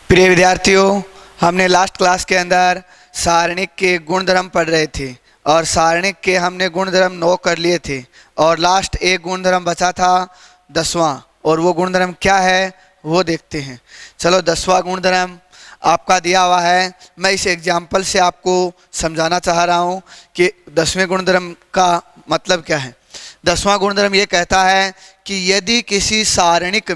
प्रिय विद्यार्थियों, हमने लास्ट क्लास के अंदर सारणिक के गुणधर्म पढ़ रहे थे और सारणिक के हमने गुणधर्म 9 कर लिए थे और लास्ट एक गुणधर्म बचा था 10वां, और वो गुणधर्म क्या है वो देखते हैं। चलो 10वां गुणधर्म आपका दिया हुआ है। मैं इस एग्जाम्पल से आपको समझाना चाह रहा हूँ कि 10वें गुणधर्म का मतलब क्या है। 10वां गुणधर्म ये कहता है कि यदि किसी सारणिक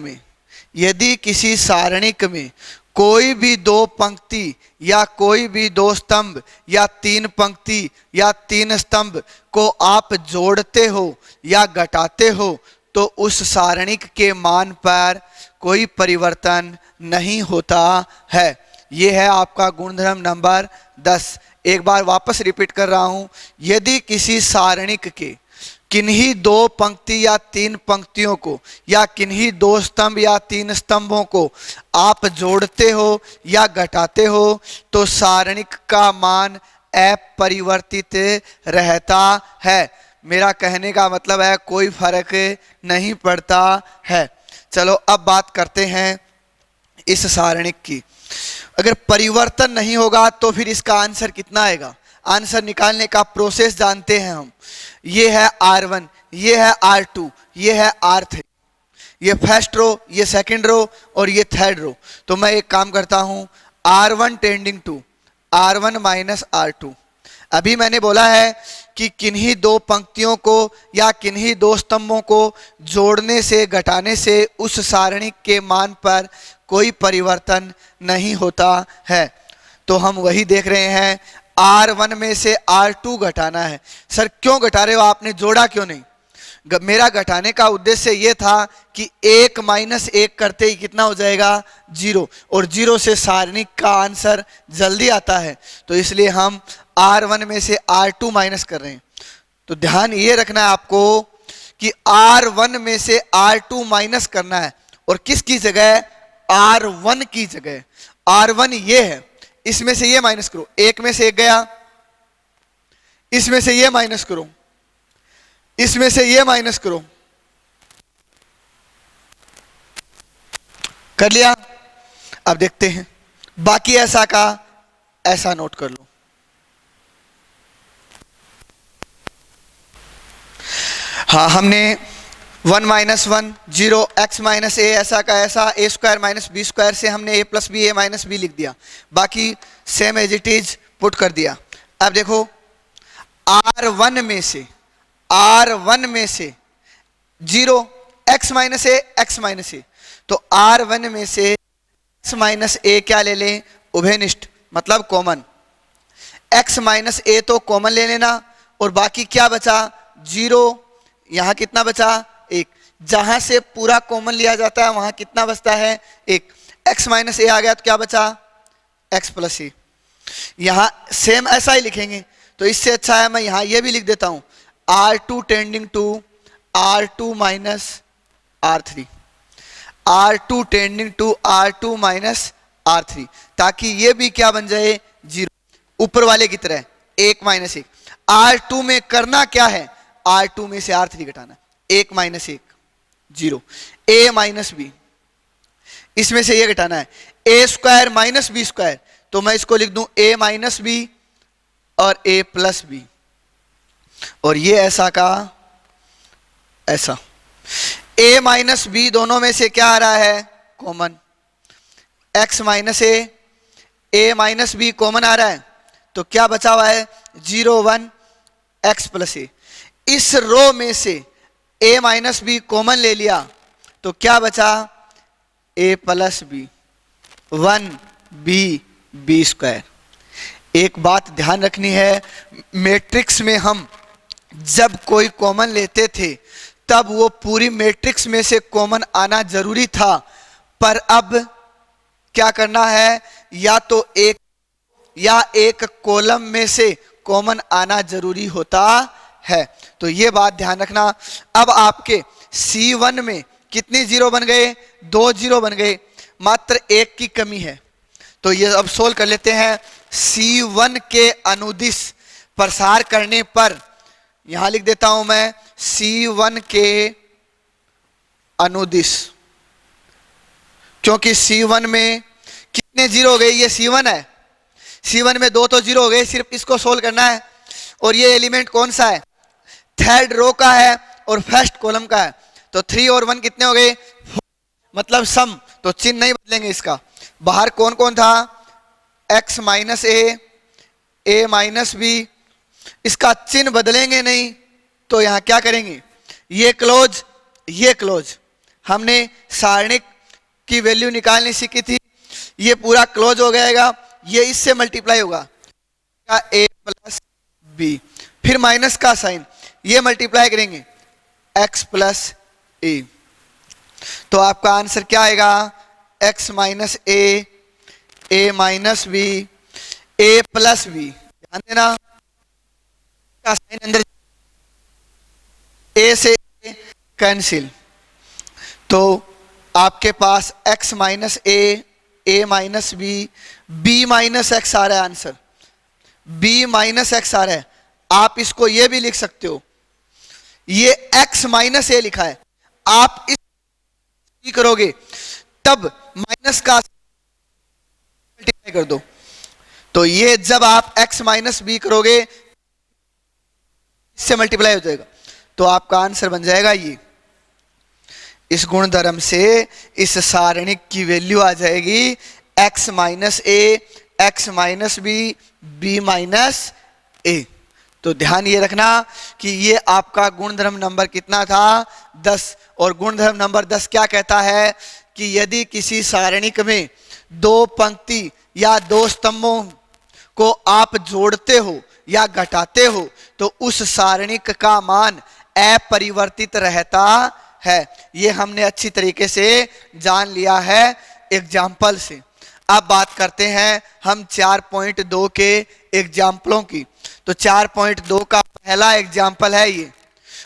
में कोई भी 2 पंक्ति या कोई भी 2 स्तंभ या 3 पंक्ति या 3 स्तंभ को आप जोड़ते हो या घटाते हो तो उस सारणिक के मान पर कोई परिवर्तन नहीं होता है। ये है आपका गुणधर्म नंबर 10। एक बार वापस रिपीट कर रहा हूं। यदि किसी सारणिक के किन्हीं 2 पंक्ति या 3 पंक्तियों को या किन्हीं 2 स्तंभ या 3 स्तंभों को आप जोड़ते हो या घटाते हो तो सारणिक का मान अपरिवर्तित रहता है। मेरा कहने का मतलब है कोई फर्क नहीं पड़ता है। चलो अब बात करते हैं इस सारणिक की। अगर परिवर्तन नहीं होगा तो फिर इसका आंसर कितना आएगा। आंसर निकालने का प्रोसेस जानते हैं हम। ये है R1, ये है R2, ये है R3, ये फर्स्ट रो, ये सेकंड रो और ये थर्ड रो। तो मैं एक काम करता हूं, R1 tending to R1 minus R2। अभी मैंने बोला है कि किन्हीं 2 पंक्तियों को या किन्हीं 2 स्तंभों को जोड़ने से घटाने से उस सारणिक के मान पर कोई परिवर्तन नहीं होता है। तो हम वही देख रहे हैं। R1 में से R2 घटाना है। सर क्यों घटा रहे हो, आपने जोड़ा क्यों नहीं? मेरा घटाने का उद्देश्य ये था कि 1 माइनस 1 करते ही कितना हो जाएगा 0, और 0 से सारणिक का आंसर जल्दी आता है, तो इसलिए हम R1 में से R2 माइनस कर रहे हैं। तो ध्यान ये रखना है आपको कि R1 में से R2 माइनस करना है, और किसकी जगह? R1 की जगह। R1 ये है, इसमें से ये माइनस करो, 1 में से 1 गया, इसमें से ये माइनस करो, इसमें से ये माइनस करो, कर लिया। अब देखते हैं बाकी ऐसा का ऐसा नोट कर लो। हाँ, हमने 1 माइनस 1 0 x माइनस ए ऐसा का ऐसा a square minus B square से हमने a plus B a minus B लिख दिया। बाकी same as it is put कर दिया। अब देखो R1 में से 0 x माइनस ए, तो R1 में से x माइनस ए क्या ले लें? उभयनिष्ठ, मतलब कॉमन। x माइनस ए तो कॉमन ले लेना, और बाकी क्या बचा? 0। यहां कितना बचा? 1। जहां से पूरा कॉमन लिया जाता है वहां कितना बचता है? 1। x माइनस ए आ गया तो क्या बचा? x प्लस ए। यहां सेम ऐसा ही लिखेंगे, तो इससे अच्छा है मैं यहां ये भी लिख देता हूं, R2 tending to R2 minus R3, R2 tending to R2 minus R3, ताकि ये भी क्या बन जाए? 0, ऊपर वाले की तरह 1 माइनस 1। R2 में करना क्या है? R2 में से R3 घटाना। 1 माइनस 1 0, a माइनस बी, इसमें से ये घटाना है, a square minus B square, तो मैं इसको लिख दूं a माइनस बी और a प्लस बी, और ये ऐसा का ऐसा। a माइनस बी दोनों में से क्या आ रहा है? Common. x minus a minus B common आ रहा है, तो क्या बचा हुआ है? 0 1 x प्लस ए। इस रो में से a माइनस बी कॉमन ले लिया तो क्या बचा? a plus B 1 B square. एक बात ध्यान रखनी है, मैट्रिक्स में हम जब कोई कॉमन लेते थे तब वो पूरी मैट्रिक्स में से कॉमन आना जरूरी था, पर अब क्या करना है? या तो एक कॉलम में से कॉमन आना जरूरी होता है। तो ये बात ध्यान रखना। अब आपके C1 में कितने 0 बन गए? 2 0 बन गए, मात्र 1 की कमी है। तो ये अब सोल्व कर लेते हैं। C1 के अनुदिश प्रसार करने पर, यहां लिख देता हूं मैं, C1 के अनुदिश क्योंकि C1 में कितने जीरो हो गए, ये C1 है, C1 में 2 तो जीरो हो गए, सिर्फ इसको सोल्व करना है। और ये एलिमेंट कौन सा है, थर्ड रो का है और फर्स्ट कॉलम का है। तो 3 और 1 कितने हो गए, 4, मतलब सम, तो चिन्ह नहीं बदलेंगे इसका। बाहर कौन कौन था, x minus a minus b, इसका चिन्ह बदलेंगे नहीं, तो यहां क्या करेंगे, ये क्लोज ये क्लोज, हमने सारणिक की वैल्यू निकालनी सीखी थी, ये पूरा क्लोज हो जाएगा, ये इससे मल्टीप्लाई होगा a प्लस बी, फिर माइनस का साइन, ये मल्टीप्लाई करेंगे x प्लस ए, तो आपका आंसर क्या आएगा, x माइनस ए माइनस बी, ए प्लस बी, ध्यान देना का साइन अंदर, ए से कैंसिल, तो आपके पास x माइनस ए माइनस बी माइनस एक्स आ रहा है आंसर, b माइनस एक्स आ रहा है। आप इसको ये भी लिख सकते हो, ये x माइनस ए लिखा है, आप इस करोगे तब माइनस का मल्टीप्लाई कर दो, तो ये जब आप x माइनस बी करोगे इससे मल्टीप्लाई हो जाएगा, तो आपका आंसर बन जाएगा ये। इस गुणधर्म से इस सारणिक की वैल्यू आ जाएगी x माइनस ए, एक्स माइनस बी माइनस ए। तो ध्यान ये रखना कि ये आपका गुणधर्म नंबर कितना था, 10, और गुणधर्म नंबर 10 क्या कहता है कि यदि किसी सारणिक में 2 पंक्ति या 2 स्तंभों को आप जोड़ते हो या घटाते हो तो उस सारणिक का मान अपरिवर्तित रहता है। ये हमने अच्छी तरीके से जान लिया है एग्जाम्पल से। अब बात करते हैं हम 4.2 के एग्जाम्पलों की। तो 4.2 का पहला एग्जाम्पल है ये,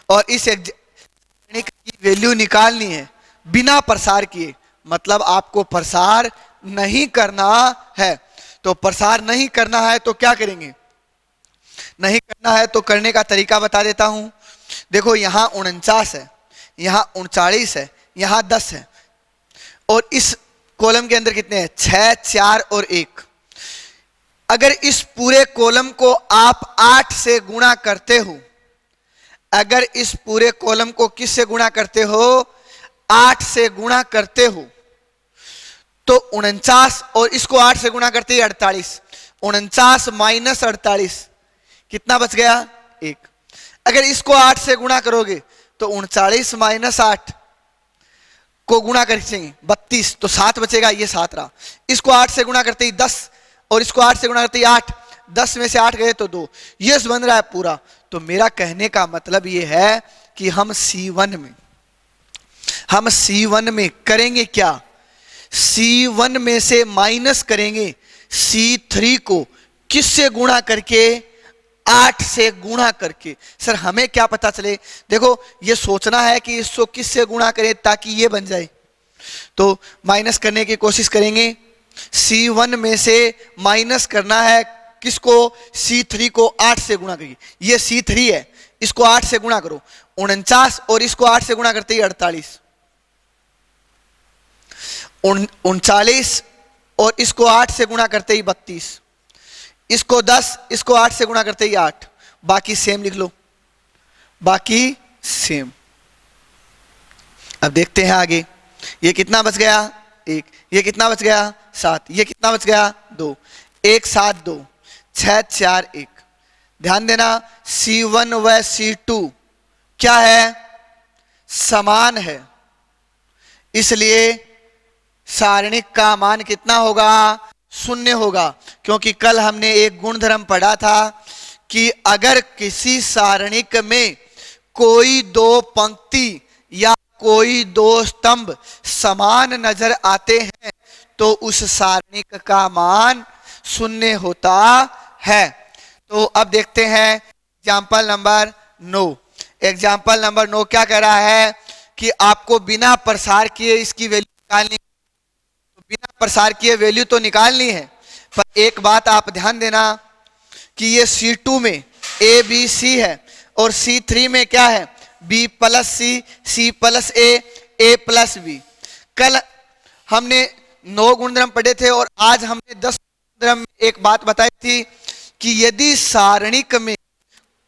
और इस सारणिक की वैल्यू निकालनी है बिना प्रसार किए, मतलब आपको प्रसार नहीं करना है। तो प्रसार नहीं करना है तो क्या करेंगे, नहीं करना है तो करने का तरीका बता देता हूं। देखो यहां 49 है, यहां 39 है, यहां 10 है, और इस कॉलम के अंदर कितने हैं, 6, 4 और 1। अगर इस पूरे कॉलम को आप 8 से गुणा करते हो, अगर इस पूरे कॉलम को किस से गुणा करते हो, 8 से गुणा करते हो, तो 49, और इसको 8 से गुणा करते ही 48, 49 माइनस 48 कितना बच गया, 1। अगर इसको 8 से गुणा करोगे तो 39 माइनस 8 को गुणा करेंगे 32, तो 7 बचेगा, ये 7 रहा। इसको 8 से गुणा करते ही 10, और इसको 8 से गुणा करते ही 8, 10 में से 8 गए तो 2, ये बन रहा है पूरा। तो मेरा कहने का मतलब ये है कि हम C1 में करेंगे क्या, C1 में से माइनस करेंगे C3 को, किससे गुणा करके, 8 से गुणा करके। सर हमें क्या पता चले, देखो ये सोचना है कि इसको किससे गुणा करें ताकि ये बन जाए, तो माइनस करने की कोशिश करेंगे। C1 में से माइनस करना है किसको, C3 को 8 से गुणा करिए, ये C3 है, इसको 8 से गुणा करो, 49, और इसको 8 से गुणा करते ही 48, 39, और इसको 8 से गुणा करते ही 32, इसको 10, इसको 8 से गुणा करते ही 8, बाकी सेम लिख लो, बाकी सेम। अब देखते हैं आगे, ये कितना बच गया, 1, ये कितना बच गया, 7, ये कितना बच गया, 2, 1 7 2, 6 4 1। ध्यान देना C1 व C2 क्या है, समान है, इसलिए सारणिक का मान कितना होगा, 0 होगा। क्योंकि कल हमने एक गुणधर्म पढ़ा था कि अगर किसी सारणिक में कोई 2 पंक्ति या कोई 2 स्तंभ समान नजर आते हैं तो उस सारणिक का मान 0 होता है। तो अब देखते हैं एग्जाम्पल नंबर 9। एग्जाम्पल नंबर 9 क्या कह रहा है कि आपको बिना प्रसार किए इसकी वैल्यू निकालनी, तो बिना प्रसार किए वैल्यू तो निकालनी है, पर एक बात आप ध्यान देना कि ये C2 में A B C है और C3 में क्या है, B plus C, C plus A, A plus B। कल हमने 9 गुणधर्म पढ़े थे और आज हमने 10 गुणधर्म में एक बात बताई थी कि यदि सारणिक में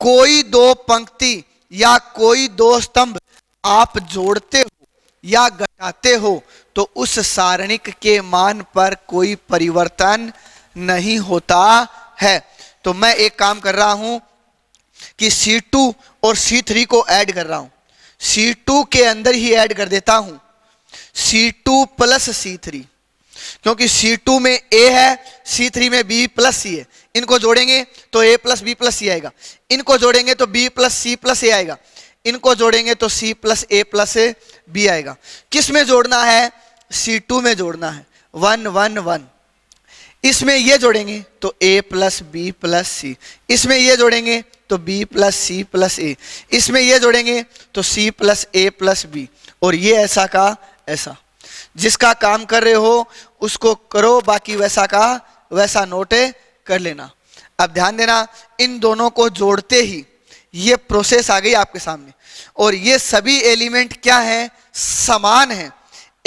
कोई दो पंक्ति या कोई दो स्तंभ आप जोड़ते हो या घटाते हो तो उस सारणिक के मान पर कोई परिवर्तन नहीं होता है। तो मैं एक काम कर रहा हूं कि C2 और C3 को ऐड कर रहा हूं, C2 के अंदर ही ऐड कर देता हूं C2 प्लस C3, क्योंकि C2 में A है, C3 में B प्लस C है। इनको जोड़ेंगे तो A plus B plus C आएगा, इनको जोड़ेंगे तो B plus C plus A आएगा, इनको जोड़ेंगे तो C plus A plus B आएगा। किस में जोड़ना है? C2 में जोड़ना है, 1 1 1। इसमें ये जोड़ेंगे तो A plus B plus C, इसमें ये जोड़ेंगे तो B plus C plus A, इसमें ये जोड़ेंगे तो C plus A plus B, और ये ऐसा का ऐसा। जिसका काम कर रहे हो उसको करो, बाकी वैसा का वैसा नोट कर लेना। अब ध्यान देना, इन दोनों को जोड़ते ही ये प्रोसेस आ गई आपके सामने, और ये सभी एलिमेंट क्या हैं? समान हैं।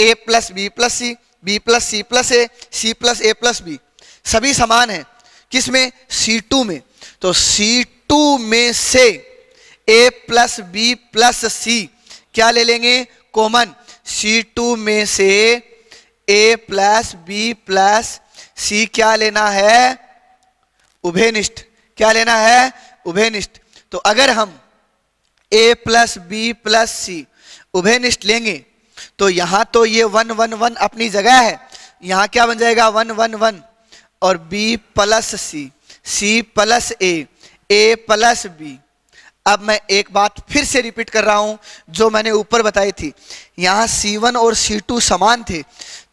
A plus B plus C, B plus C plus A, C plus A plus B, सभी समान हैं। किसमें? C2 में। तो C2 में से A plus B plus C क्या ले लेंगे? कॉमन। C2 में से A plus B plus C क्या लेना है? उभयनिष्ठ। क्या लेना है? उभयनिष्ठ। तो अगर हम A plus B plus C उभयनिष्ठ लेंगे तो यहां तो ये 1 1 1 अपनी जगह है, यहां क्या बन जाएगा? 1 1 1, और B plus C, C plus A, A plus B। अब मैं एक बात फिर से रिपीट कर रहा हूं जो मैंने ऊपर बताई थी, यहां C1 और C2 समान थे,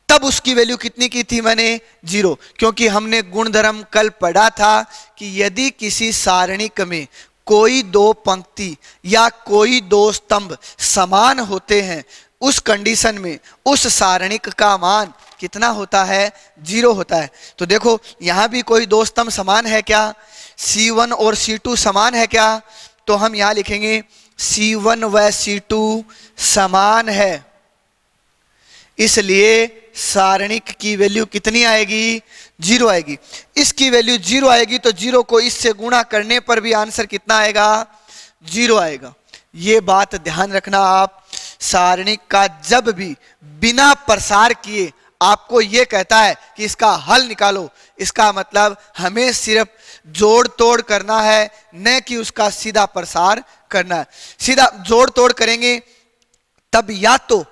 तब उसकी वैल्यू कितनी की थी मैंने? 0, क्योंकि हमने गुणधर्म कल पढ़ा था कि यदि किसी सारणिक में कोई दो पंक्ति या कोई दो स्तंभ समान होते हैं, उस कंडीशन में उस सारणिक का मान कितना होता है? 0 होता है। तो देखो यहां भी कोई दो स्तंभ समान है क्या? C1 और C2 समान है क्या? तो हम यहां लिखेंगे C1 व C2 समान है, इसलिए सारणिक की वैल्यू कितनी आएगी? 0 आएगी। इसकी वैल्यू 0 आएगी तो 0 को इससे गुणा करने पर भी आंसर कितना आएगा? 0 आएगा। ये बात ध्यान रखना आप। सारणिक का जब भी बिना प्रसार किए आपको ये कहता है कि इसका हल निकालो, इसका मतलब हमें सिर्फ जोड़ तोड़ करना है, न कि उसका सीधा प्रसार करना है। सीधा जोड़ तोड़ करेंगे तब या तो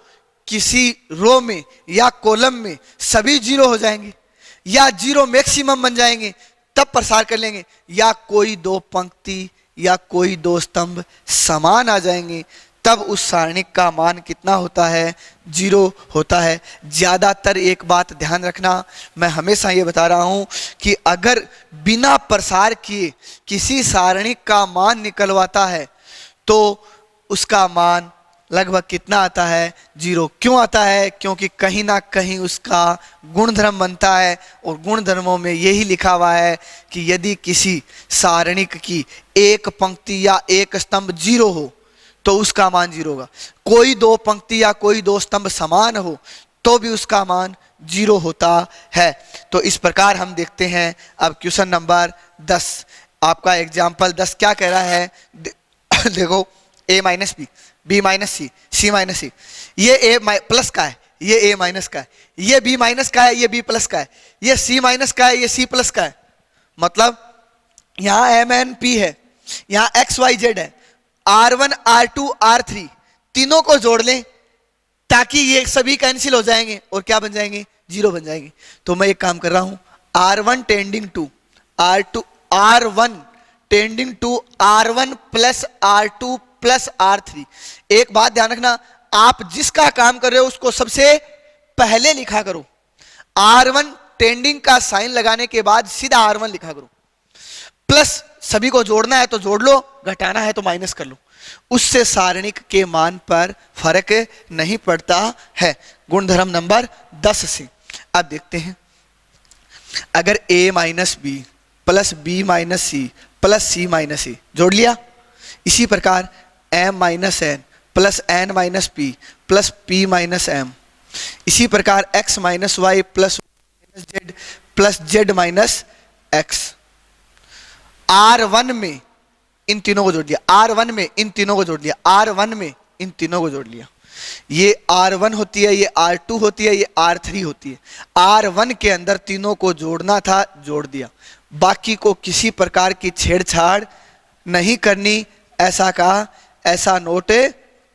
किसी रो में या कॉलम में सभी 0 हो जाएंगे, या 0 मैक्सिमम बन जाएंगे, तब प्रसार कर लेंगे, या कोई दो पंक्ति या कोई दो स्तंभ समान आ जाएंगे, तब उस सारणिक का मान कितना होता है? 0 होता है। ज्यादातर एक बात ध्यान रखना, मैं हमेशा ये बता रहा हूं कि अगर बिना प्रसार किए किसी सारणिक का मान निकलवाता है तो उसका मान लगभग कितना आता है? 0। क्यों आता है? क्योंकि कहीं ना कहीं उसका गुणधर्म बनता है, और गुणधर्मों में यही लिखा हुआ है कि यदि किसी सारणिक की एक पंक्ति या एक स्तंभ 0 हो तो उसका मान 0 होगा। कोई दो पंक्ति या कोई दो स्तंभ समान हो तो भी उसका मान 0 होता है। तो इस प्रकार हम देखते हैं अब क्वेश्चन नंबर 10। आपका एग्जाम्पल 10 क्या कह रहा है? देखो, A minus B, B minus C, C minus C, ये A प्लस का है, ये A माइनस का है, ये B माइनस का है, ये B प्लस का है, ये C माइनस का है, ये C प्लस का है। मतलब यहाँ MNP है, यहाँ XYZ है, R1 R2 R3 तीनों को जोड़ लें ताकि ये सभी कैंसिल हो जाएंगे और क्या बन जाएंगे? 0 बन जाएंगे। तो मैं एक काम कर रहा हूं, R1 tending to R2, R1 tending to R1 plus R2 plus R3। एक बात ध्यान रखना, आप जिसका काम कर रहे हो उसको सबसे पहले लिखा करो। R1 टेंडिंग का साइन लगाने के बाद सीधा R1 लिखा करो, प्लस सभी को जोड़ना है तो जोड़ लो, घटाना है तो माइनस कर लो। उससे सारणिक के मान पर फर्क नहीं पड़ता है। गुणधर्म नंबर 10 से अब देखते हैं, अगर A minus B plus B minus C plus C minus A जोड़ लिया, इसी प्रकार M minus N plus N minus P plus P minus M इसी प्रकार x minus Y plus Z minus X. R1 में इन तीनों को जोड़ दिया, R1 में इन तीनों को जोड़ दिया, R1 में इन तीनों को जोड़ लिया। ये R1 होती है, ये R2 होती है, ये R3 होती है। R1 के अंदर तीनों को जोड़ना था, जोड़ दिया। बाकी को किसी प्रकार की छेड़छाड़ नहीं करनी, ऐसा कहा, ऐसा नोट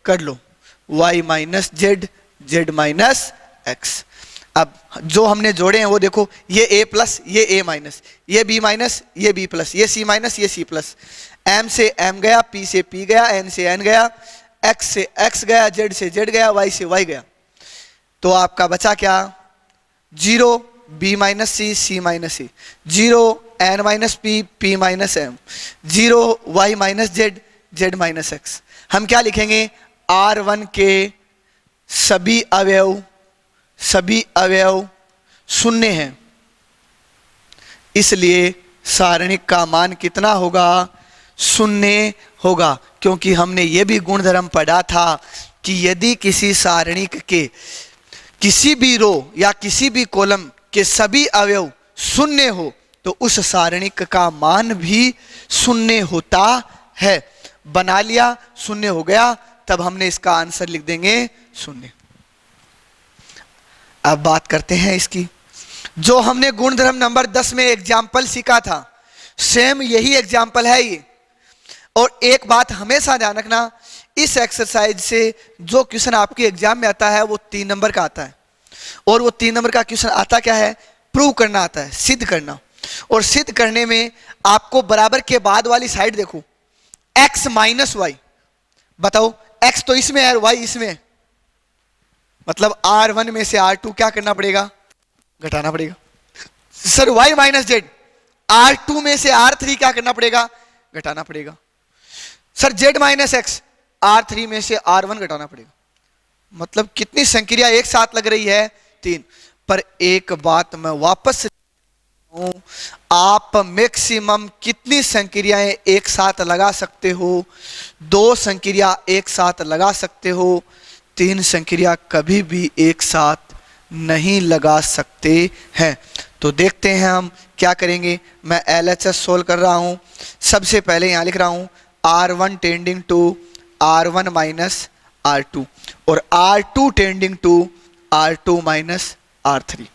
कर लो। y minus Z, Z minus x. अब जो हमने जोड़े हैं वो देखो, ये a प्लस, ये a माइनस, ये b माइनस, ये b प्लस, ये c माइनस, ये c प्लस। m से m गया, p से p गया, n से n गया, x से x गया, z से z गया, y से y गया। तो आपका बचा क्या? 0 b minus c, c minus c, 0 n minus p, p minus m, 0 y minus z, z minus x। हम क्या लिखेंगे? R1 के सभी अवयव शून्य हैं, इसलिए सारणिक का मान कितना होगा? शून्य होगा। क्योंकि हमने यह भी गुणधर्म पढ़ा था कि यदि किसी सारणिक के किसी भी रो या किसी भी कॉलम के सभी अवयव शून्य हो तो उस सारणिक का मान भी शून्य होता है। बना लिया, शून्य हो गया, तब हमने इसका आंसर लिख देंगे शून्य। अब बात करते हैं इसकी, जो हमने गुणधर्म नंबर 10 में एग्जाम्पल सीखा था, सेम यही एग्जाम्पल है ये। और एक बात हमेशा ध्यान रखना, इस एक्सरसाइज से जो क्वेश्चन आपके एग्जाम में आता है वो 3 नंबर का आता है। और वो 3 नंबर का क्वेश्चन आता क्या है? प्रूव करना आता है, सिद्ध करना। और सिद्ध करने में आपको बराबर के बाद वाली साइड देखो, x माइनस वाई। बताओ, x तो इसमें है, y इसमें है, मतलब R1 में से R2 क्या करना पड़ेगा? घटाना पड़ेगा। Sir y minus Z, R2 में से R3 क्या करना पड़ेगा? घटाना पड़ेगा। Sir z minus x, R3 में से R1 घटाना पड़ेगा। मतलब कितनी संक्रिया एक साथ लग रही है? 3। पर एक बात मैं वापस हूं, आप मैक्सिमम कितनी संक्रियाएं एक साथ लगा सकते हो? 2 संक्रिया एक साथ लगा सकते हो, 3 संक्रिया कभी भी एक साथ नहीं लगा सकते हैं। तो देखते हैं हम क्या करेंगे। मैं LHS सोल्व कर रहा हूं। सबसे पहले यहां लिख रहा हूं R1 tending to R1 minus R2 और R2 tending to R2 minus R3।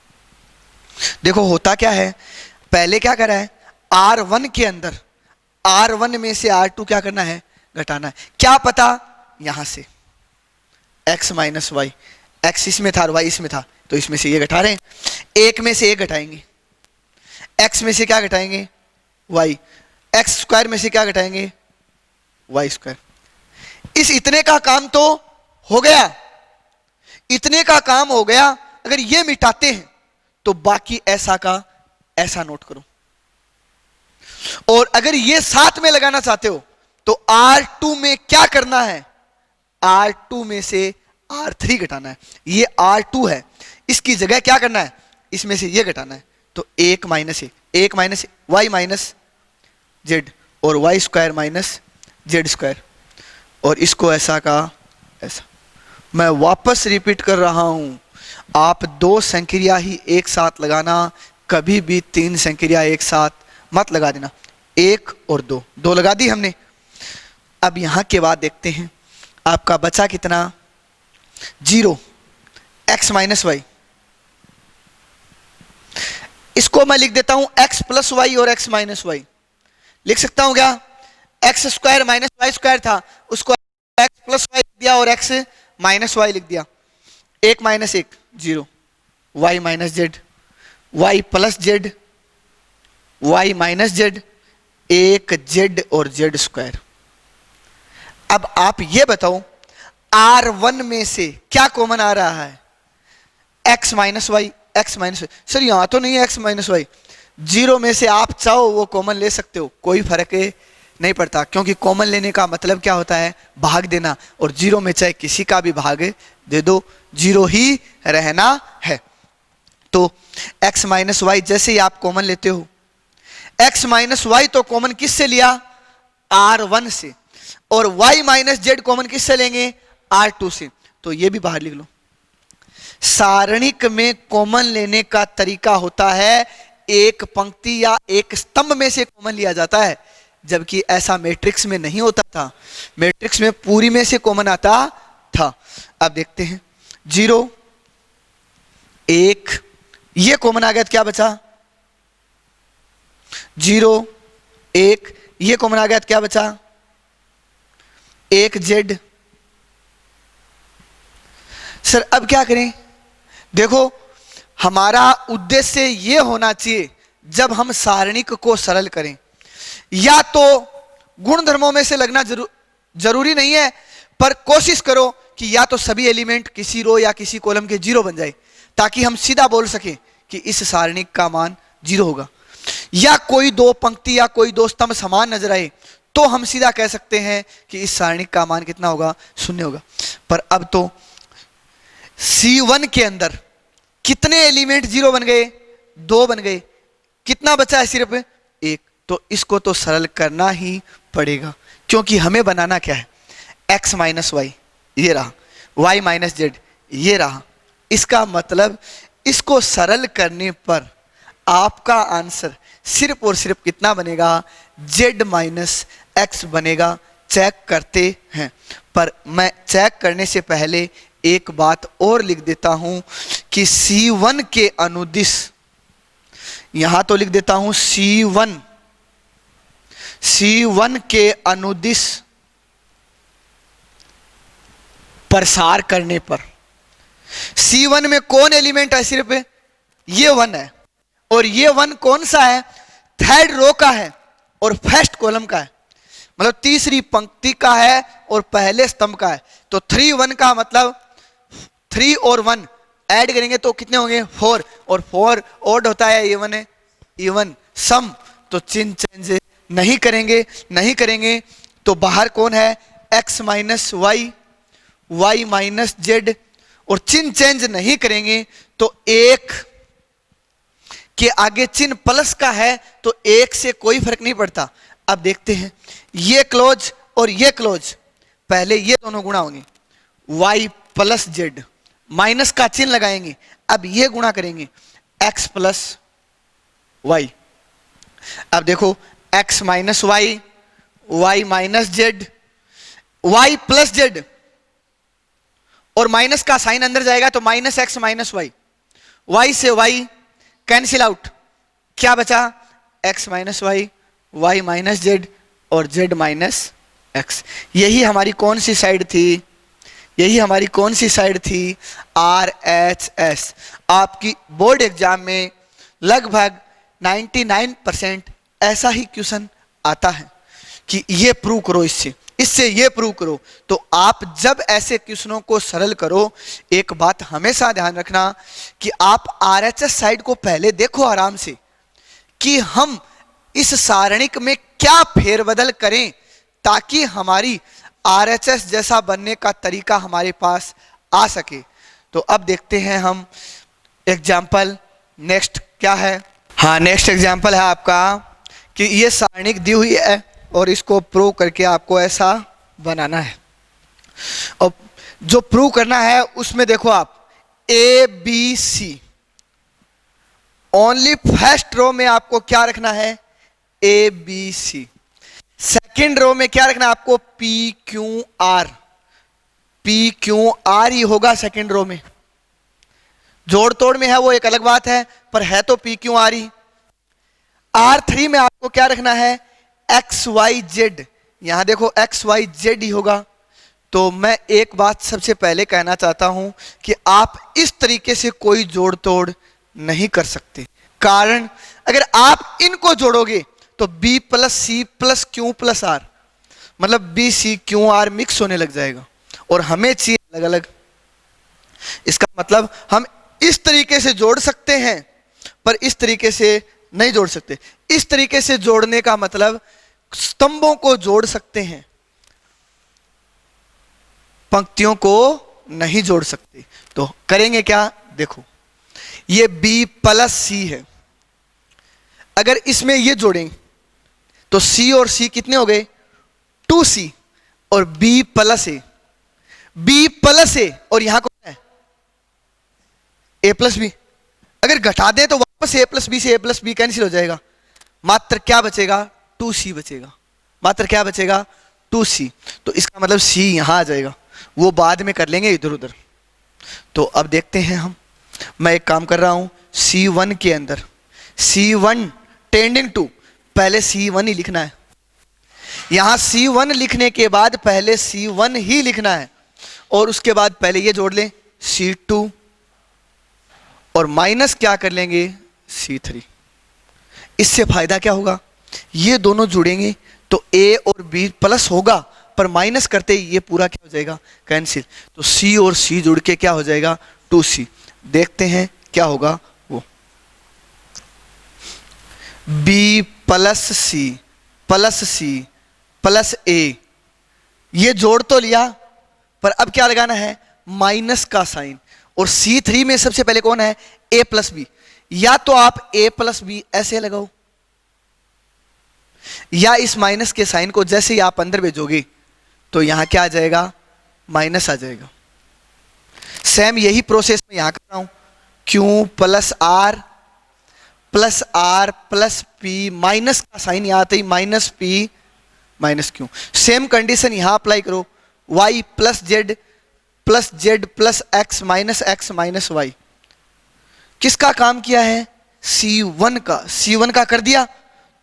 देखो होता क्या है, पहले क्या करा है? R1 के अंदर R1 में से R2 क्या करना है? घटाना है। क्या पता यहां से x माइनस वाई, एक्स इसमें था और y इसमें था, तो इसमें से ये घटा रहे हैं। एक में से एक घटाएंगे, x में से क्या घटाएंगे? y, एक्स स्क्वायर में से क्या घटाएंगे? y square. इस इतने का काम तो हो गया, इतने का काम हो गया। अगर ये मिटाते हैं तो बाकी ऐसा का ऐसा नोट करो। और अगर ये साथ में लगाना चाहते हो तो R2 में क्या करना है? R2 में से R3 घटाना है। ये R2 है, इसकी जगह क्या करना है? इसमें से ये घटाना है। तो 1 माइनस y माइनस जेड और y square minus Z square, और इसको ऐसा का ऐसा। मैं वापस रिपीट कर रहा हूं, आप 2 संक्रिया ही एक साथ लगाना, कभी भी 3 संक्रिया एक साथ मत लगा देना। 1 और 2 लगा दी हमने। अब यहां के बाद देखते हैं आपका बचा कितना? 0 x माइनस वाई। इसको मैं लिख देता हूं x प्लस वाई और x माइनस वाई। लिख सकता हूं क्या? X square minus Y square था, उसको x प्लस वाई लिख दिया और x माइनस वाई लिख दिया। 1 minus 1 0, y minus Z, y plus Z, y minus Z, 1 Z और जेड स्क्वायर। अब आप ये बताओ R1 में से क्या कॉमन आ रहा है? x minus Y, X minus Y. Sir यहां तो नहीं है x माइनस वाई। 0 में से आप चाहो वो कॉमन ले सकते हो, कोई फर्क नहीं पड़ता, क्योंकि कॉमन लेने का मतलब क्या होता है? भाग देना। और 0 में चाहे किसी का भी भाग दे दो, 0 ही रहना है। तो x माइनस वाई जैसे ही आप कॉमन लेते हो, x माइनस वाई तो कॉमन किससे लिया? R1 से। और y माइनस जेड कॉमन किससे लेंगे? R2 से। तो ये भी बाहर लिख लो। सारणिक में कॉमन लेने का तरीका होता है एक पंक्ति या एक स्तंभ में से कॉमन लिया जाता है, जबकि ऐसा मैट्रिक्स में नहीं होता था। मैट्रिक्स में पूरी में से कॉमन आता था। अब देखते हैं 0 1, ये कॉमन आ गया तो क्या बचा? 0 1, ये कॉमन आ गया तो क्या बचा? 1 Z। सर अब क्या करें? देखो हमारा उद्देश्य ये होना चाहिए जब हम सारणिक को सरल करें, या तो गुण धर्मों में से लगना जरूरी नहीं है, पर कोशिश करो कि या तो सभी एलिमेंट किसी रो या किसी कॉलम के 0 बन जाए, ताकि हम सीधा बोल सकें कि इस सारणिक का मान 0 होगा। या कोई 2 पंक्ति या कोई 2 स्तंभ समान नजर आए तो हम सीधा कह सकते हैं कि इस सारणिक का मान कितना होगा? 0 होगा। पर अब तो C1 के अंदर कितने एलिमेंट 0 बन गए? 2 बन गए। कितना बचा है? सिर्फ 1। तो इसको तो सरल करना ही पड़ेगा, क्योंकि हमें बनाना क्या है? x माइनस वाई, ये रहा, y माइनस जेड, ये रहा। इसका मतलब इसको सरल करने पर आपका आंसर सिर्फ और सिर्फ कितना बनेगा? z माइनस एक्स बनेगा। चेक करते हैं, पर मैं चेक करने से पहले एक बात और लिख देता हूं कि C1 के अनुदिश, यहां तो लिख देता हूं C1 के अनुदिश प्रसार करने पर C1 में कौन एलिमेंट है? सिर्फ ये 1 है, और ये 1 कौन सा है? थर्ड रो का है और फर्स्ट कॉलम का है, मतलब तीसरी पंक्ति का है और पहले स्तंभ का है। तो 3 1 का मतलब 3 और 1 ऐड करेंगे तो कितने होंगे? 4, और 4 ओड होता है, इवन है, इवन सम। तो चिन्ह चेंज नहीं करेंगे तो बाहर कौन है? x minus Y, y minus Z. और चिन्ह चेंज नहीं करेंगे तो 1 के आगे चिन्ह प्लस का है तो 1 से कोई फर्क नहीं पड़ता। अब देखते हैं ये क्लोज और ये क्लोज, पहले ये दोनों गुणा होंगे, y प्लस जेड, माइनस का चिन्ह लगाएंगे, अब ये गुणा करेंगे x प्लस वाई। अब देखो x minus Y, y minus Z, y plus Z, और माइनस का साइन अंदर जाएगा तो minus X minus Y, Y से वाई कैंसिल आउट, क्या बचा? x minus Y, Y minus Z और z माइनस एक्स। यही हमारी कौन सी साइड थी? RHS। आपकी बोर्ड एग्जाम में लगभग 99% ऐसा ही क्वेश्चन आता है कि ये प्रूव करो, इससे ये प्रूव करो। तो आप जब ऐसे क्वेश्चनों को सरल करो, एक बात हमेशा ध्यान रखना कि आप RHS साइड को पहले देखो आराम से, कि हम इस सारणिक में क्या फेरबदल करें ताकि हमारी RHS जैसा बनने का तरीका हमारे पास आ सके। तो अब देखते हैं हम एग्जाम्पल। नेक्स्ट क्या है? हाँ, नेक्स्ट एग्जाम्पल है आपका कि ये सारणिक दी हुई है और इसको प्रूव करके आपको ऐसा बनाना है। और जो प्रूव करना है उसमें देखो आप ABC, ओनली फर्स्ट रो में आपको क्या रखना है? ABC। सेकेंड रो में क्या रखना है आपको? PQR। PQR ही होगा सेकेंड रो में। जोड़ तोड़ में है वो एक अलग बात है, पर है तो PQR ही। R3 में आपको क्या रखना है? XYZ। यहां देखो XYZ ही होगा। तो मैं एक बात सबसे पहले कहना चाहता हूं कि आप इस तरीके से कोई जोड़ तोड़ नहीं कर सकते, कारण अगर आप इनको जोड़ोगे तो B plus C plus Q plus R, मतलब BCQR मिक्स होने लग जाएगा और हमें चाहिए अलग अलग। इसका मतलब हम इस तरीके से जोड़ सकते हैं पर इस तरीके से नहीं जोड़ सकते। इस तरीके से जोड़ने का मतलब स्तंभों को जोड़ सकते हैं, पंक्तियों को नहीं जोड़ सकते। तो करेंगे क्या? देखो ये B प्लस C है, अगर इसमें ये जोड़ें तो C और C कितने हो गए? 2C और B प्लस A और यहां कौन है? ए प्लस बी, अगर घटा दें तो वापस ए प्लस बी से ए प्लस बी कैंसिल हो जाएगा, मात्र क्या बचेगा, 2c बचेगा, मात्र क्या बचेगा, 2c। तो इसका मतलब c यहां आ जाएगा, वो बाद में कर लेंगे इधर उधर। तो अब देखते हैं हम, मैं एक काम कर रहा हूं C1 के अंदर, C1 टेंडिंग टू, पहले C1 ही लिखना है, यहां C1 लिखने के बाद पहले C1 ही लिखना है, और उसके बाद पहले ये जोड़ लें C2 और माइनस क्या कर लेंगे C3। इससे फायदा क्या होगा, ये दोनों जुड़ेंगे तो A और B प्लस होगा, पर माइनस करते ही ये पूरा क्या हो जाएगा, कैंसिल। तो C और C जुड़ के क्या हो जाएगा, 2c। देखते हैं क्या होगा वो, B plus C plus C plus A, ये जोड़ तो लिया, पर अब क्या लगाना है, माइनस का साइन। और C3 में सबसे पहले कौन है, A प्लस बी, या तो आप A प्लस बी ऐसे लगाओ, या इस माइनस के साइन को जैसे ही आप अंदर भेजोगे तो यहां क्या आ जाएगा, माइनस आ जाएगा। सेम यही प्रोसेस मैं यहां कर रहा हूं, Q plus R plus P, minus का साइन यहां आते ही minus P minus Q। Same condition यहां अप्लाई करो, y plus Z plus X minus Y. किसका काम किया है, C1 का कर दिया,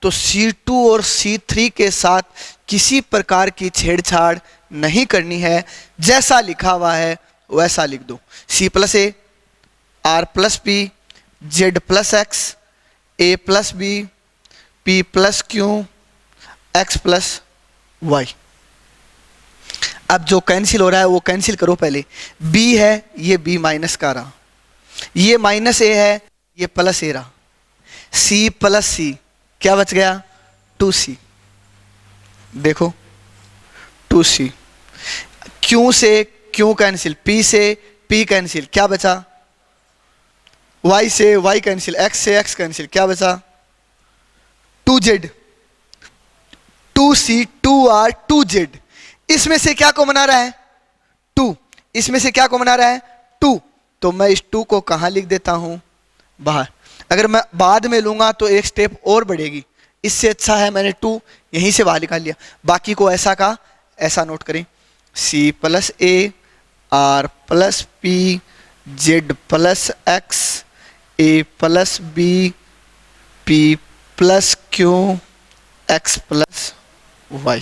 तो C2 और C3 के साथ किसी प्रकार की छेड़छाड़ नहीं करनी है, जैसा लिखा हुआ है वैसा लिख दो, C plus A, R plus P, Z plus X, A plus B, P plus Q, X plus Y. अब जो कैंसिल हो रहा है वो कैंसिल करो, पहले b है, ये b माइनस का रहा, ये माइनस a है, ये प्लस a रहा, c प्लस c क्या बच गया, 2c। देखो 2c, q से q कैंसिल, p से p कैंसिल, क्या बचा, y से y कैंसिल, x से x कैंसिल, क्या बचा, 2z, 2c 2r 2z। इसमें से क्या कॉमन आ रहा है, 2, इसमें से क्या कॉमन आ रहा है, 2, तो मैं इस 2 को कहां लिख देता हूं, बाहर। अगर मैं बाद में लूंगा तो एक स्टेप और बढ़ेगी, इससे अच्छा है मैंने 2 यहीं से बाहर निकाल लिया। बाकी को ऐसा का ऐसा नोट करें, C plus A, R plus P, Z plus X, A plus B, P plus Q, X plus Y.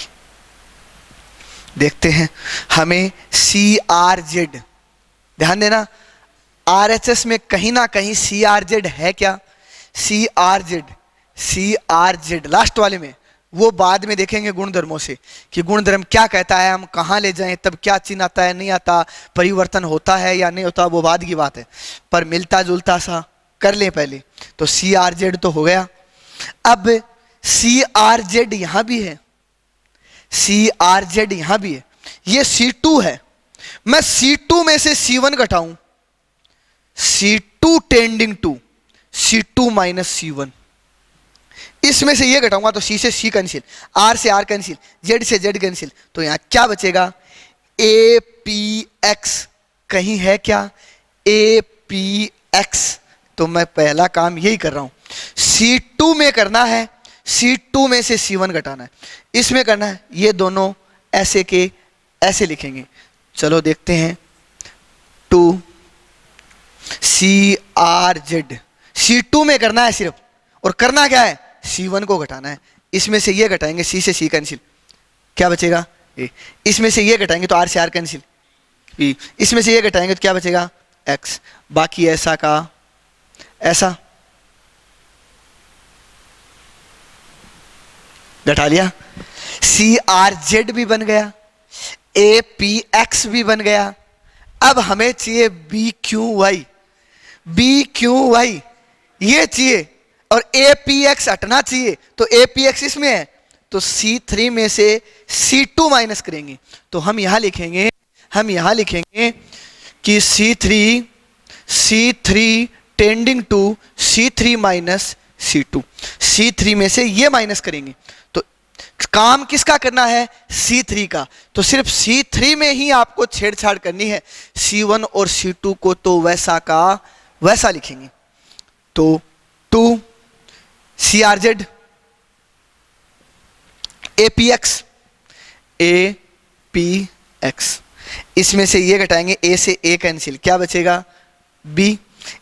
देखते हैं हमें CRZ, ध्यान देना RHS में कहीं ना कहीं CRZ है क्या, CRZ लास्ट वाले में, वो बाद में देखेंगे गुणधर्मों से कि गुणधर्म क्या कहता है, हम कहाँ ले जाएं, तब क्या चिन्ह आता है नहीं आता, परिवर्तन होता है या नहीं होता, वो बाद की बात है, पर मिलता जुलता सा कर लें पहले। तो CRZ तो हो गया, अब CRZ यहां भी है, CRZ यहां भी है, ये C2 है, मैं C2 में से C1 घटाऊं, C2 tending to C2 minus C1, इसमें से ये घटाऊंगा तो C से C कैंसिल, R से R कैंसिल, Z से Z कैंसिल, तो यहां क्या बचेगा, APX, कहीं है क्या APX। तो मैं पहला काम यही कर रहा हूं, C2 में करना है, C2 में से C1 घटाना है, इसमें करना है, ये दोनों ऐसे के ऐसे लिखेंगे। चलो देखते हैं, 2 CRZ, C2 में करना है सिर्फ, और करना क्या है, C1 को घटाना है, इसमें से ये घटाएंगे, C से C कैंसिल, क्या बचेगा A, इसमें से ये घटाएंगे तो R से R कैंसिल, P, इसमें से ये घटाएंगे तो क्या बचेगा X, बाकी ऐसा का ऐसा घटा लिया, CRZ भी बन गया, APX भी बन गया। अब हमें चाहिए BQY, ये चाहिए, और APX हटना चाहिए, तो APX इसमें है, तो C3 में से C2 माइनस करेंगे, तो हम यहां लिखेंगे कि C3 tending to C3 minus C2, C3 में से ये माइनस करेंगे, तो काम किसका करना है, C3 का, तो सिर्फ C3 में ही आपको छेड़छाड़ करनी है, C1 और C2 को तो वैसा का वैसा लिखेंगे। तो 2 CRZ APX APX, इसमें से ये घटाएंगे A से A कैंसिल, क्या बचेगा B,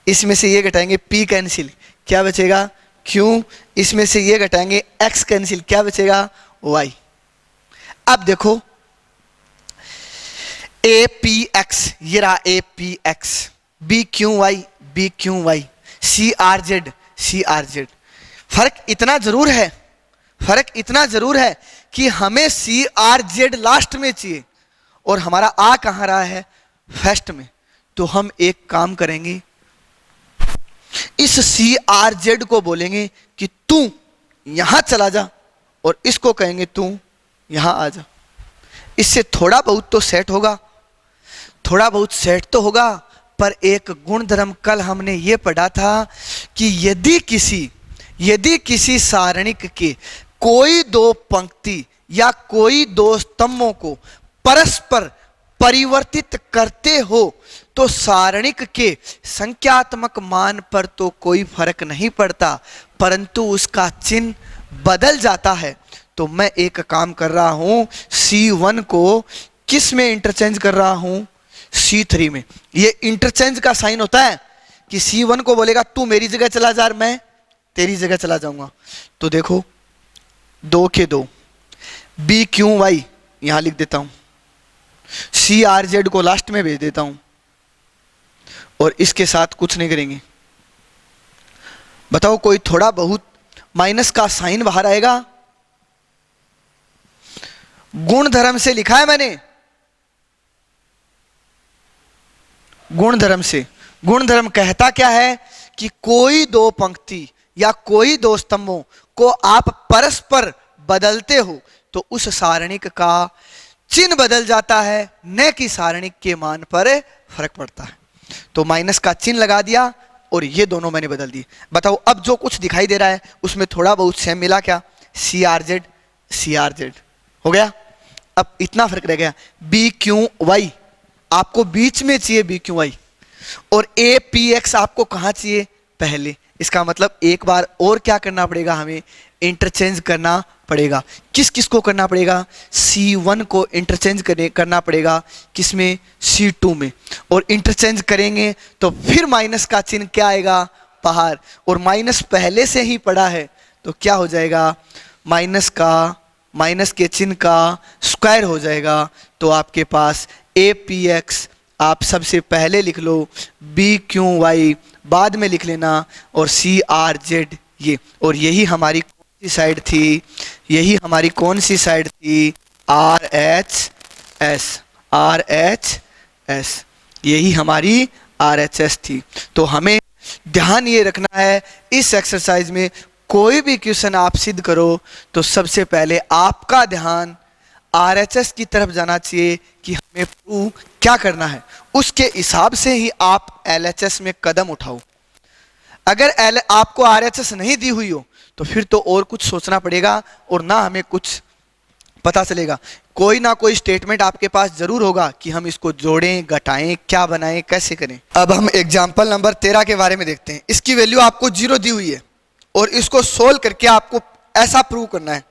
इसमें से ये घटाएंगे P कैंसिल, क्या बचेगा Q, इसमें से ये घटाएंगे X कैंसिल, क्या बचेगा Y। अब देखो APX, ये रहा APX, BQY BQY, CRZ, फर्क इतना जरूर है कि हमें CRZ लास्ट में चाहिए और हमारा आ कहां रहा है, फर्स्ट में। तो हम एक काम करेंगे, इस CRZ को बोलेंगे कि तू यहां चला जा और इसको कहेंगे तू यहां आ जा। इससे थोड़ा बहुत तो सेट होगा, पर एक गुणधर्म कल हमने ये पढ़ा था कि यदि किसी सारणिक के कोई दो पंक्ति या कोई दो स्तंभों को परस्पर परिवर्तित करते हो तो सारणिक के संख्यात्मक मान पर तो कोई फर्क नहीं पड़ता, परंतु उसका चिन्ह बदल जाता है। तो मैं एक काम कर रहा हूं, C1 को किस में इंटरचेंज कर रहा हूं, C3 में। ये इंटरचेंज का साइन होता है कि C1 को बोलेगा तू मेरी जगह चला जा, मैं तेरी जगह चला जाऊंगा। तो देखो 2 के 2 BQY यहां लिख देता हूं, CRZ को लास्ट में भेज देता हूं और इसके साथ कुछ नहीं करेंगे। बताओ कोई थोड़ा बहुत माइनस का साइन बाहर आएगा? गुणधर्म से लिखा है मैंने, गुणधर्म कहता क्या है कि कोई दो पंक्ति या कोई दो स्तंभों को आप परस्पर बदलते हो तो उस सारणिक का चिन्ह बदल जाता है, न कि सारणिक के मान पर फर्क पड़ता है। तो माइनस का चिन्ह लगा दिया और ये दोनों मैंने बदल दिए। बताओ अब जो कुछ दिखाई दे रहा है उसमें थोड़ा बहुत सेम मिला क्या, CRZ हो गया। अब इतना फर्क रह गया, BQY आपको बीच में चाहिए BQY, और APX आपको कहां चाहिए, पहले। इसका मतलब एक बार और क्या करना पड़ेगा, हमें इंटरचेंज करना पड़ेगा। किस को करना पड़ेगा, C1 को इंटरचेंज करना पड़ेगा, किसमें, C2 में। और इंटरचेंज करेंगे तो फिर माइनस का चिन्ह क्या आएगा, बाहर, और माइनस पहले से ही पड़ा है तो क्या हो जाएगा, माइनस के चिन्ह का स्क्वायर हो जाएगा। तो आपके पास APX आप सबसे पहले लिख लो, BQY बाद में लिख लेना, और CRZ ये। और यही हमारी कौन सी साइड थी, RHS, यही हमारी RHS थी। तो हमें ध्यान ये रखना है, इस एक्सरसाइज में कोई भी क्वेश्चन आप सिद्ध करो तो सबसे पहले आपका ध्यान RHS की तरफ जाना चाहिए कि हमें प्रूव क्या करना है, उसके हिसाब से ही आप LHS में कदम उठाओ। अगर आपको RHS नहीं दी हुई हो तो फिर तो और कुछ सोचना पड़ेगा और ना हमें कुछ पता चलेगा। कोई ना कोई स्टेटमेंट आपके पास जरूर होगा कि हम इसको जोड़ें, घटाएं, क्या बनाएं, कैसे करें। अब हम एग्जाम्पल नंबर 13 के बारे में देखते हैं। इसकी वैल्यू आपको 0 दी हुई है और इसको सोल्व करके आपको ऐसा प्रूव करना है।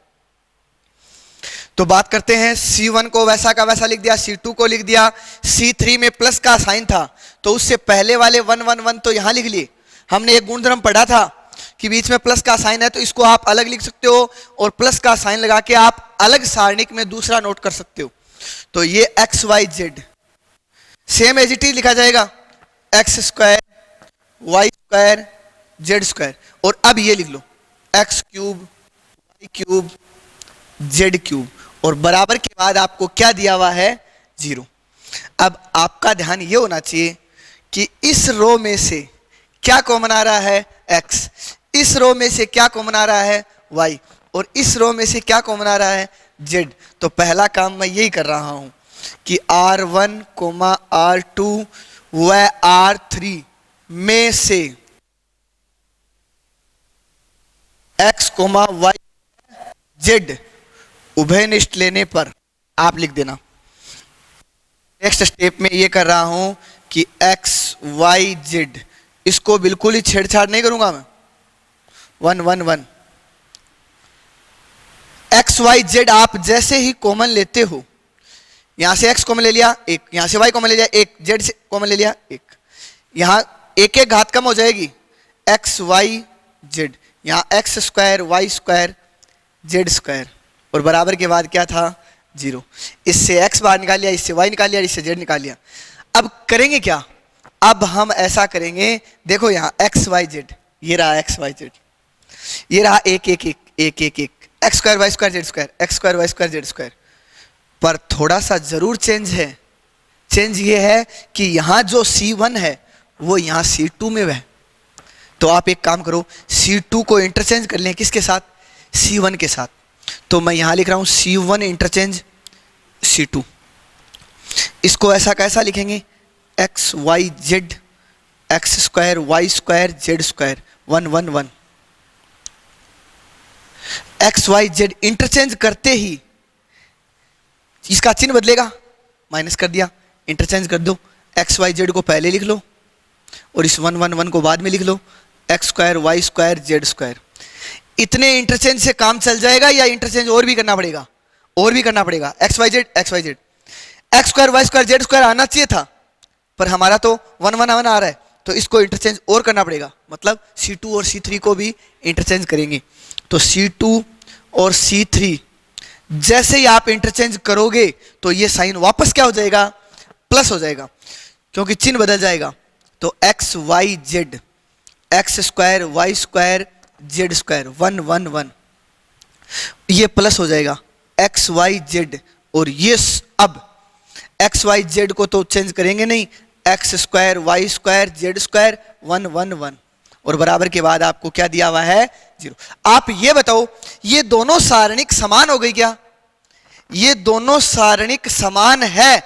तो बात करते हैं, C1 को वैसा का वैसा लिख दिया, C2 को लिख दिया, C3 में प्लस का साइन था तो उससे पहले वाले 1 1 1 तो यहां लिख लिए। हमने एक गुणधर्म पढ़ा था कि बीच में प्लस का साइन है तो इसको आप अलग लिख सकते हो और प्लस का साइन लगा के आप अलग सारणिक में दूसरा नोट कर सकते हो। तो ये XYZ same as it is लिखा जाएगा, X², Y² Z²। और अब ये लिख लो X³ Y³ Z³ और बराबर के बाद आपको क्या दिया हुआ है, 0। अब आपका ध्यान ये होना चाहिए कि इस रो में से क्या कॉमन आ रहा है, X, इस रो में से क्या कॉमन आ रहा है, Y, और इस रो में से क्या कॉमन आ रहा है, Z। तो पहला काम मैं यही कर रहा हूं कि R1, R2 व R3 में से X, Y, Z उभयनिष्ठ लेने पर आप लिख देना। नेक्स्ट स्टेप में ये कर रहा हूं कि XYZ इसको बिल्कुल ही छेड़छाड़ नहीं करूंगा मैं। 1 1 1 एक्स वाई जेड आप जैसे ही कॉमन लेते हो, यहां से x कॉमन ले लिया एक, यहां से y कॉमन ले लिया एक, z से कॉमन ले लिया एक, यहां एक एक घात कम हो जाएगी, x y z, यहां x square y square z square, और बराबर के बाद क्या था 0। इससे x बाहर निकाल लिया, इससे y निकाल लिया, इससे z निकाल लिया। अब करेंगे क्या, अब हम ऐसा करेंगे, देखो यहां x y z, ये रहा x y z, ये रहा एक एक एक एक एक एक, X square Y square Z square, X square Y square Z square. पर थोड़ा सा जरूर चेंज है, चेंज ये है कि यहां जो C1 है वो यहां C2 में है। तो आप एक काम करो, C2 को इंटरचेंज कर लें किसके साथ, C1 के साथ। तो मैं यहां लिख रहा हूं C1 इंटरचेंज C2। इसको ऐसा कैसा लिखेंगे, X Y Z, X square Y square Z square, 1 1 1। X Y Z interchange करते ही इसका चिन्ह बदलेगा, माइनस कर दिया, इंटरचेंज कर दो, एक्स वाई जेड को पहले लिख लो और इस 1 1 1 को बाद में लिख लो, X square Y square Z square. इतने इंटरचेंज से काम चल जाएगा या इंटरचेंज और भी करना पड़ेगा, और भी करना पड़ेगा, X Y Z X Y Z, X square Y square Z square आना चाहिए था, पर हमारा तो 1 1 1 आ रहा है, तो इसको इंटरचेंज और करना पड़ेगा, मतलब C2 और C3 को भी इंटरचेंज करेंगे। तो C2 और C3 जैसे ही आप इंटरचेंज करोगे तो ये साइन वापस क्या हो जाएगा, प्लस हो जाएगा, क्योंकि चिन्ह बदल जाएगा। तो X Y Z, X square Y square Z square, 1 1 1, ये प्लस हो जाएगा एक्स वाई जेड, और ये अब एक्स वाई जेड को तो चेंज करेंगे नहीं, X square Y square Z square, 1 1 1, और बराबर के बाद आपको क्या दिया हुआ है 0। आप ये बताओ, ये दोनों सारणिक समान हो गई क्या, ये दोनों सारणिक समान है,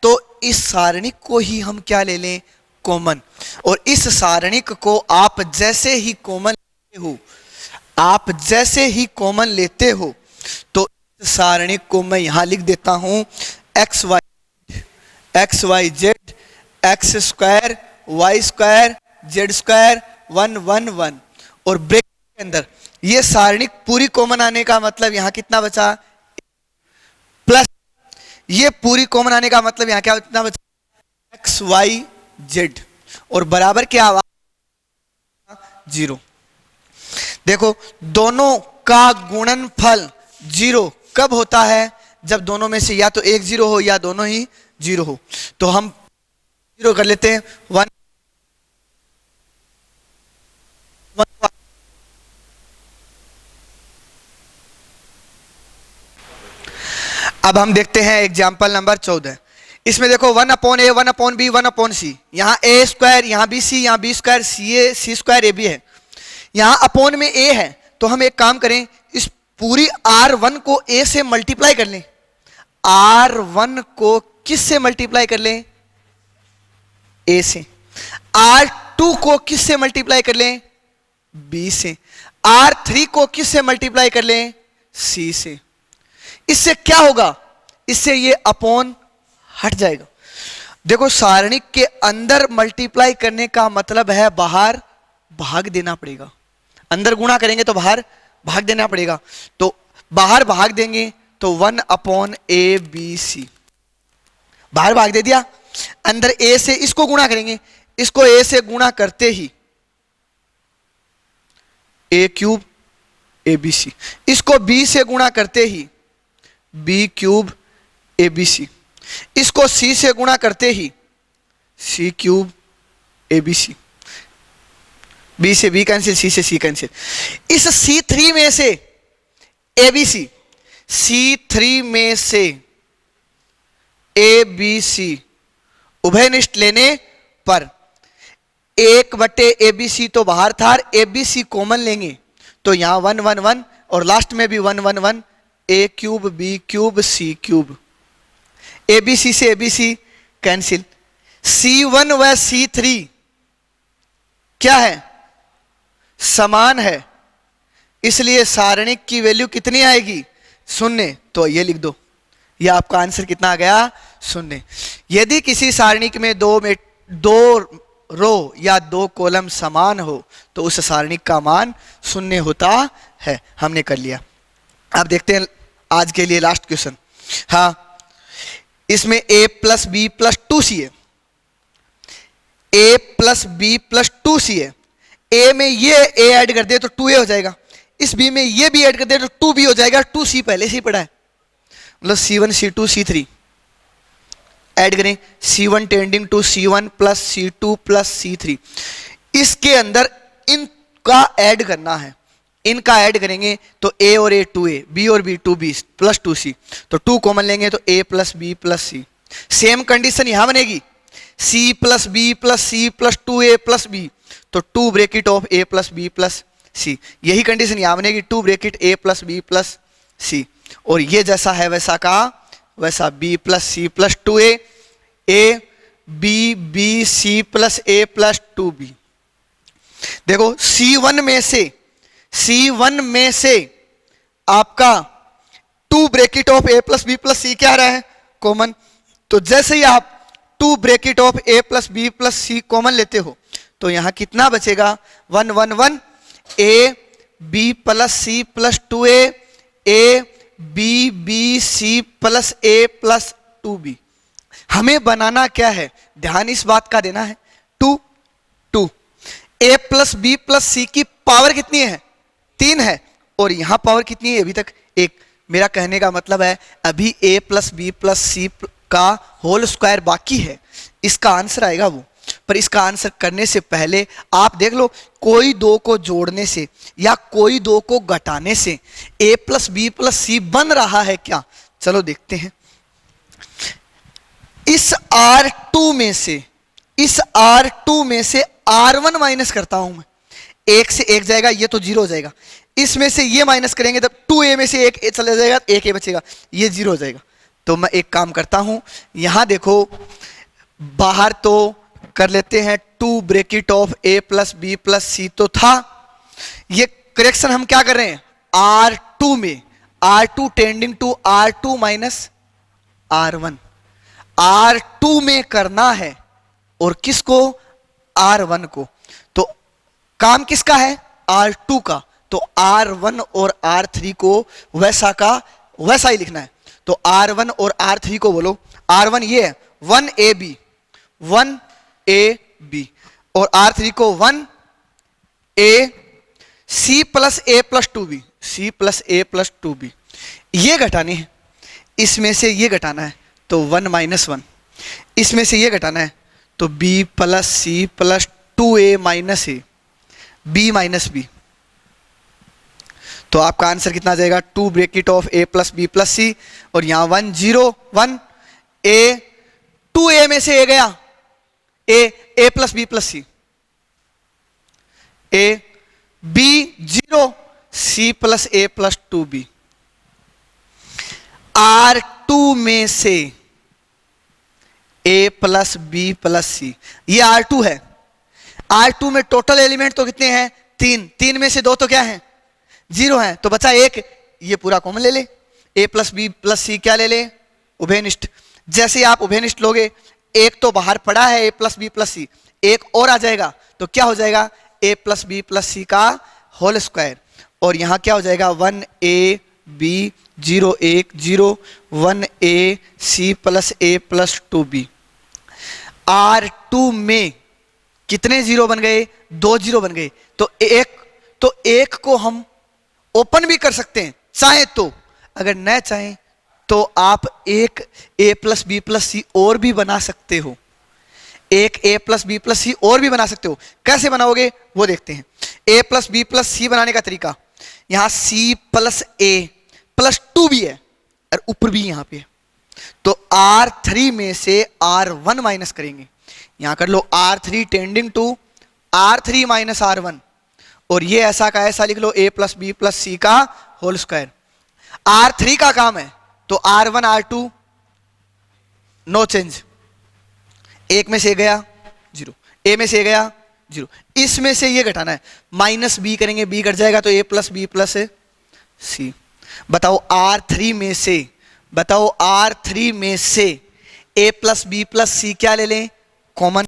तो इस सारणिक को ही हम क्या ले लें, कॉमन। और इस सारणिक को आप जैसे ही कॉमन लेते हो, आप जैसे ही कॉमन लेते हो, तो इस सारणिक को मैं यहां लिख देता हूं X Y Z, X square Y square Z square, 1 1 1, और ब्रेक के अंदर ये सारणिक पूरी कॉमन आने का मतलब यहां कितना बचा, प्लस ये पूरी कॉमन आने का मतलब यहां क्या कितना बचा, एक्स वाई जेड, और बराबर क्या आवा 0। देखो दोनों का गुणनफल 0 कब होता है, जब दोनों में से या तो एक 0 हो या दोनों ही 0 हो। तो हम 0 कर लेते हैं, 1 1। अब हम देखते हैं एग्जाम्पल नंबर 14। इसमें देखो 1/a 1/b 1/c, यहाँ a स्क्वायर, यहाँ bc, यहाँ b square c square ab है, यहाँ अपॉन में a है। तो हम एक काम करें, इस पूरी r1 को a से मल्टीप्लाई कर लें, r1 को किस से मल्टीप्लाई कर लें, a से, r2 को किस से मल्टीप्लाई कर लें, b से, r3 को किस से मल्टीप्लाई कर लें, c से। इससे क्या होगा, इससे ये अपॉन हट जाएगा। देखो सारणिक के अंदर मल्टीप्लाई करने का मतलब है बाहर भाग देना पड़ेगा, अंदर गुणा करेंगे तो बाहर भाग देना पड़ेगा। तो बाहर भाग देंगे तो 1/ABC, बाहर भाग दे दिया, अंदर a से इसको गुणा करेंगे, इसको a से गुणा करते ही a³ ABC, इसको b से गुणा करते ही b³ ABC, इसको c से गुणा करते ही c³ ABC, b से b कैंसिल, c से c कैंसिल। इस C3 में से ABC, C3 में से ABC उभयनिष्ठ लेने पर 1/ABC तो बाहर था, ABC कॉमन लेंगे तो यहां 1 1 1, और लास्ट में भी 1 1 1, a³ b³ c³, ABC से ABC कैंसिल। C1 व C3 क्या है, समान है, इसलिए सारणिक की वैल्यू कितनी आएगी, 0। तो ये लिख दो, ये आपका आंसर कितना आ गया, 0। यदि किसी सारणिक में दो रो या दो कॉलम समान हो तो उस सारणी का मान शून्य होता है। हमने कर लिया। अब देखते हैं आज के लिए लास्ट क्वेश्चन। हाँ, इसमें a plus B plus 2c है, a plus B plus 2c है। a में ये a ऐड कर दे तो 2a हो जाएगा, इस b में ये b ऐड कर दे तो 2b हो जाएगा। 2c पहले से ही पढ़ा है, मतलब c1 c2 c3 ऐड करें, c1 tending to c1 plus c2 plus c3। इसके अंदर इनका ऐड करना है, इनका ऐड करेंगे तो a और a 2a, b और b 2b प्लस 2c, तो 2 कॉमन लेंगे तो a plus b plus c। Same condition यहां बनेगी, c plus b plus c plus 2a plus b, तो 2 bracket of a plus b plus c। यही condition यहां बनेगी, 2 bracket a plus b plus c। और ये जैसा है वैसा का वैसा, b plus c plus 2a, a b b c plus a plus 2b। देखो c1 में से आपका 2 bracket of a plus b plus c क्या आ रहा है, कॉमन। तो जैसे ही आप 2 bracket of a plus b plus c common लेते हो तो यहां कितना बचेगा, 1 1 1, a b plus c plus 2a, a b b c plus a plus 2b। हमें बनाना क्या है, ध्यान इस बात का देना है, 2 2 a plus b plus c की पावर कितनी है, 3 है, और यहां पावर कितनी है अभी तक, 1। मेरा कहने का मतलब है अभी a plus b plus c का होल स्क्वायर बाकी है, इसका आंसर आएगा वो। पर इसका आंसर करने से पहले आप देख लो, कोई दो को जोड़ने से या कोई दो को घटाने से a plus b plus c बन रहा है क्या। चलो देखते हैं। इस R2 में से R1 माइनस करता हूं मैं, 1 से 1 जाएगा, ये तो 0 हो जाएगा। इसमें से ये माइनस करेंगे तब 2a में से 1 a चला जाएगा, 1 a बचेगा, ये 0 हो जाएगा। तो मैं एक काम करता हूं, यहां देखो बाहर तो कर लेते हैं, 2 bracket of a plus b plus c तो था। ये करेक्शन हम क्या कर रहे हैं, R2 में, R2 tending to R2 minus R1, R2 में करना है, और किसको, R1 को। तो काम किसका है, R2 का, तो R1 और R3 को वैसा का वैसा ही लिखना है। तो R1 और R3 को बोलो, R1 ये है 1ab और R3 को 1a c plus a plus 2b, c plus a plus 2b। ये घटाने हैं, इसमें से ये घटाना है तो 1 माइनस 1, इसमें से ये घटाना है तो b plus c plus 2a minus a, b minus b। तो आपका आंसर कितना आ जाएगा, 2 bracket of a plus b plus c, और यहां 1 0 1, a 2a में से a गया, a plus b plus c, a b 0 c plus a plus 2b। R2 में से a plus b plus c, ये R2 है। R2 में टोटल एलिमेंट तो कितने हैं, 3, 3 में से 2 तो क्या है, 0 है, तो बचा 1, ये पूरा कॉमन ले ले, a plus b plus c क्या ले ले, उभयनिष्ठ। जैसे आप उभयनिष्ठ लोगे, एक तो बाहर पड़ा है a plus b plus c, एक और आ जाएगा तो क्या हो जाएगा, a plus b plus c का होल स्क्वायर, और यहां क्या हो जाएगा 1a b 0 1 0 1a c plus a plus 2b। R2 में कितने 0 बन गए, 2 0 बन गए। तो एक को हम ओपन भी कर सकते हैं चाहे तो, अगर न चाहें तो आप एक a plus b plus c और भी बना सकते हो, एक a plus b plus c और भी बना सकते हो। कैसे बनाओगे वो देखते हैं। a plus b plus c बनाने का तरीका, यहां c plus a plus 2b है और ऊपर भी यहां पे है, तो R3 में से R1 माइनस करेंगे। यहां कर लो R3 tending to R3 minus R1, और ये ऐसा का ऐसा लिख लो, a plus b plus c का होल स्क्वायर। R3 का काम है तो R1 R2 नो चेंज, एक में से गया 0, a में से गया 0, इसमें से ये घटाना है, माइनस b करेंगे, b घट जाएगा तो a plus b plus c। बताओ R3 में से a plus b plus c क्या ले लें, कॉमन।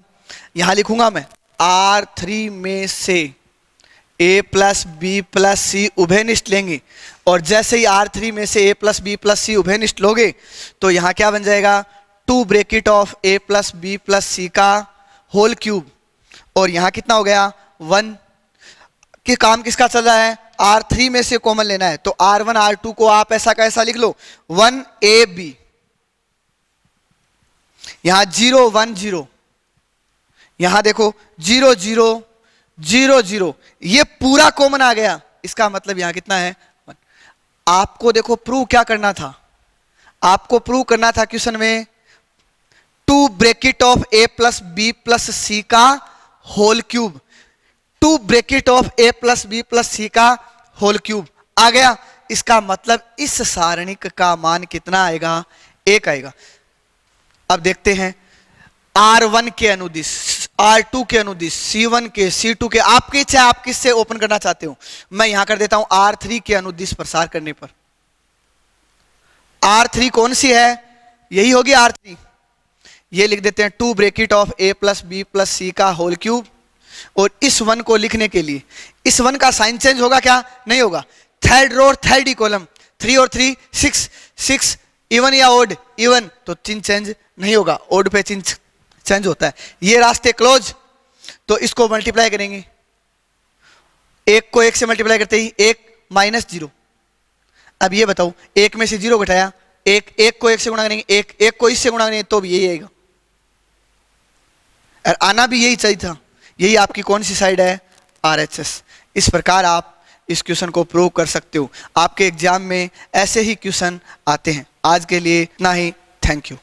यहां लिखूंगा मैं R3 में से a plus B plus C उभयनिष्ठ लेंगे, और जैसे ही R3 में से a plus B plus C उभयनिष्ठ लोगे तो यहां क्या बन जाएगा, 2 bracket of a plus B plus C का होल क्यूब, और यहां कितना हो गया 1। कि काम किसका चल रहा है, R3 में से कॉमन लेना है, तो R1 R2 को आप ऐसा कैसा लिख लो 1ab, यहां 0 1 0, यहां देखो 0 0 0 0, ये पूरा कॉमन आ गया, इसका मतलब यहां कितना है 1। आपको देखो प्रूव क्या करना था, आपको प्रूव करना था क्वेश्चन में 2 bracket of a plus B plus C का whole cube, 2 bracket of a plus B plus C का होल क्यूब आ गया, इसका मतलब इस सारणिक का मान कितना आएगा, 1 आएगा। अब देखते हैं R1 के अनुदिश, R2 के अनुदिश, C1 के, C2 के, आपकी इच्छा आप किससे ओपन करना चाहते हो। मैं यहां कर देता हूं R3 के अनुदिश प्रसार करने पर। R3 कौन सी है, यही होगी R3, ये लिख देते हैं 2 bracket of a plus B plus C का होल क्यूब, और इस 1 को लिखने के लिए इस 1 का साइन चेंज होगा क्या, नहीं होगा, थर्ड रो और थर्ड ही कॉलम, 3 और 3 6 6, इवन या ओड, इवन तो चिन्ह चेंज नहीं होगा, ओड पे चिन्ह चेंज होता है, ये रास्ते क्लोज, तो इसको मल्टीप्लाई करेंगे, 1 को 1 से मल्टीप्लाई करते ही 1 माइनस 0। अब ये बताओ 1 में से 0 घटाया, 1 को 1 से गुणा करेंगे, 1 को इससे गुणा करेंगे तो भी यही आएगा, और आना भी यही चाहिए था। यही आपकी कौन सी साइड है, RHS। इस प्रकार आप इस क्वेश्चन को प्रूव कर सकते हो, आपके एग्जाम में ऐसे ही क्वेश्चन आते हैं। आज के लिए इतना ही, थैंक यू।